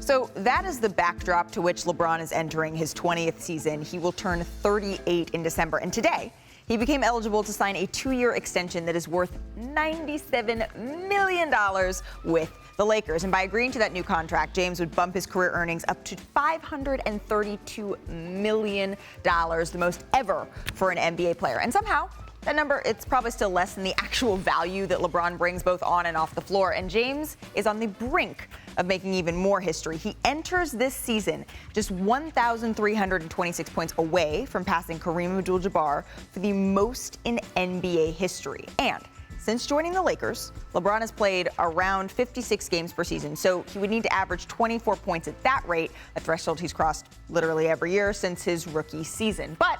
So that is the backdrop to which LeBron is entering his 20th season. He will turn 38 in December. And today, he became eligible to sign a 2-year extension that is worth $97 million with the Lakers. And by agreeing to that new contract, James would bump his career earnings up to $532 million, the most ever for an NBA player. And somehow, that number, it's probably still less than the actual value that LeBron brings both on and off the floor. And James is on the brink of making even more history. He enters this season just 1,326 points away from passing Kareem Abdul-Jabbar for the most in NBA history. And since joining the Lakers, LeBron has played around 56 games per season, so he would need to average 24 points at that rate, a threshold he's crossed literally every year since his rookie season. But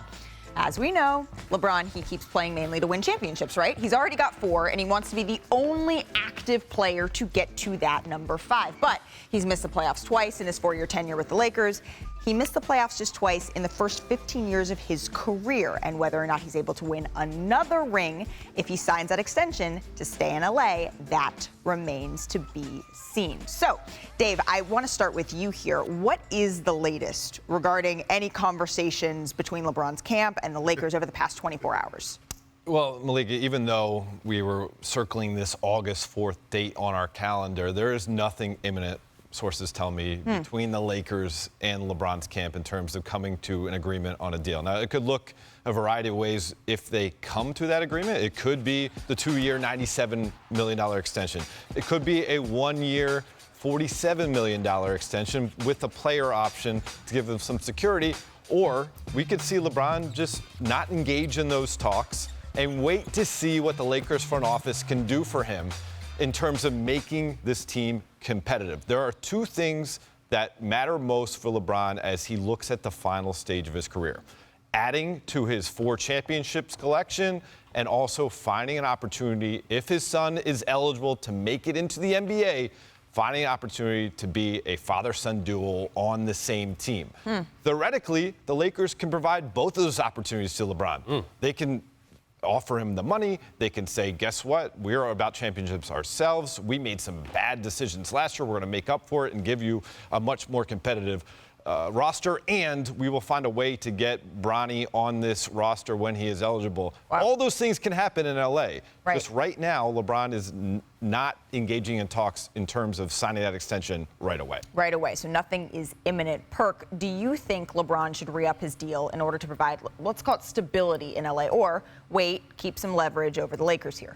as we know, LeBron, he keeps playing mainly to win championships, right? He's already got 4, and he wants to be the only active player to get to that number 5. But he's missed the playoffs twice in his 4-year tenure with the Lakers. He missed the playoffs just twice in the first 15 years of his career, and whether or not he's able to win another ring if he signs that extension to stay in LA, that remains to be seen. So, Dave, I want to start with you here. What is the latest regarding any conversations between LeBron's camp and the Lakers over the past 24 hours? Well, Malika, even though we were circling this August 4th date on our calendar, there is nothing imminent, sources tell me, between the Lakers and LeBron's camp in terms of coming to an agreement on a deal. Now, it could look a variety of ways if they come to that agreement. It could be the 2-year, $97 million extension. It could be a 1-year, $47 million extension with a player option to give them some security. Or we could see LeBron just not engage in those talks and wait to see what the Lakers front office can do for him in terms of making this team competitive. There are 2 things that matter most for LeBron as he looks at the final stage of his career: adding to his 4 championships collection, and also finding an opportunity, if his son is eligible to make it into the NBA, finding an opportunity to be a father-son duo on the same team. Theoretically, the Lakers can provide both of those opportunities to LeBron. They can offer him the money. They can say, guess what? We're about championships ourselves. We made some bad decisions last year. We're going to make up for it and give you a much more competitive roster, and we will find a way to get Bronny on this roster when he is eligible. Wow. All those things can happen in LA. Right. Just right now, LeBron is not engaging in talks in terms of signing that extension right away. Right away, so nothing is imminent. Perk, do you think LeBron should re-up his deal in order to provide, let's call it stability in LA, or wait, keep some leverage over the Lakers here?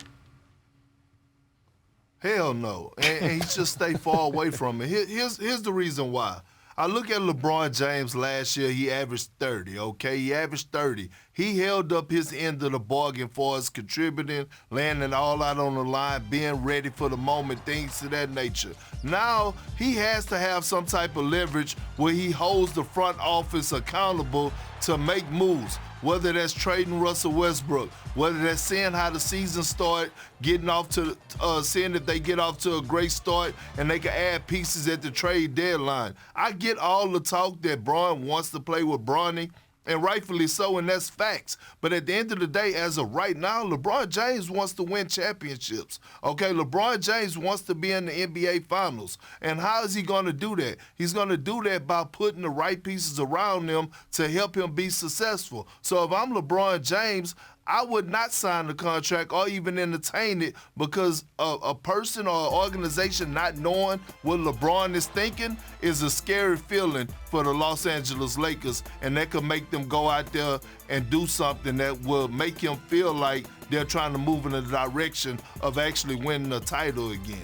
Hell no, and he should stay far away from it. Here's the reason why. I look at LeBron James last year, he averaged 30, okay? He averaged 30. He held up his end of the bargain for us contributing, landing all out on the line, being ready for the moment, things of that nature. Now, he has to have some type of leverage where he holds the front office accountable to make moves, whether that's trading Russell Westbrook, whether that's seeing how the season start, getting off to, seeing if they get off to a great start and they can add pieces at the trade deadline. I get all the talk that Bron wants to play with Bronny, and rightfully so, and that's facts. But at the end of the day, as of right now, LeBron James wants to win championships. Okay, LeBron James wants to be in the NBA Finals. And how is he going to do that? He's going to do that by putting the right pieces around him to help him be successful. So if I'm LeBron James, I would not sign the contract or even entertain it, because a person or an organization not knowing what LeBron is thinking is a scary feeling for the Los Angeles Lakers, and that could make them go out there and do something that will make him feel like they're trying to move in the direction of actually winning a title again.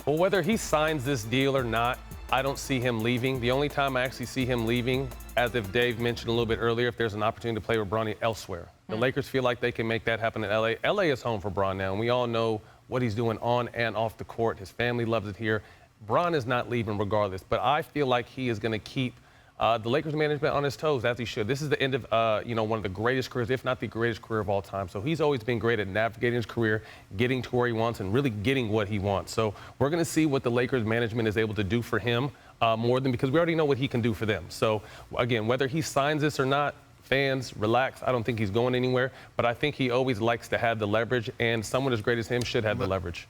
Well, whether he signs this deal or not, I don't see him leaving. The only time I actually see him leaving, as if Dave mentioned a little bit earlier, if there's an opportunity to play with Bronny elsewhere. The Lakers feel like they can make that happen in LA. LA is home for Bron now, and we all know what he's doing on and off the court. His family loves it here. Bron is not leaving regardless, but I feel like he is going to keep the Lakers management on his toes, as he should. This is the end of, one of the greatest careers, if not the greatest career of all time. So he's always been great at navigating his career, getting to where he wants, and really getting what he wants. So we're going to see what the Lakers management is able to do for him more than, because we already know what he can do for them. So, again, whether he signs this or not, fans, relax. I don't think he's going anywhere, but I think he always likes to have the leverage, and someone as great as him should have the leverage.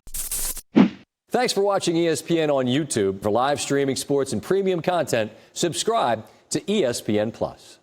Thanks for watching ESPN on YouTube. For live streaming sports and premium content, subscribe to ESPN+.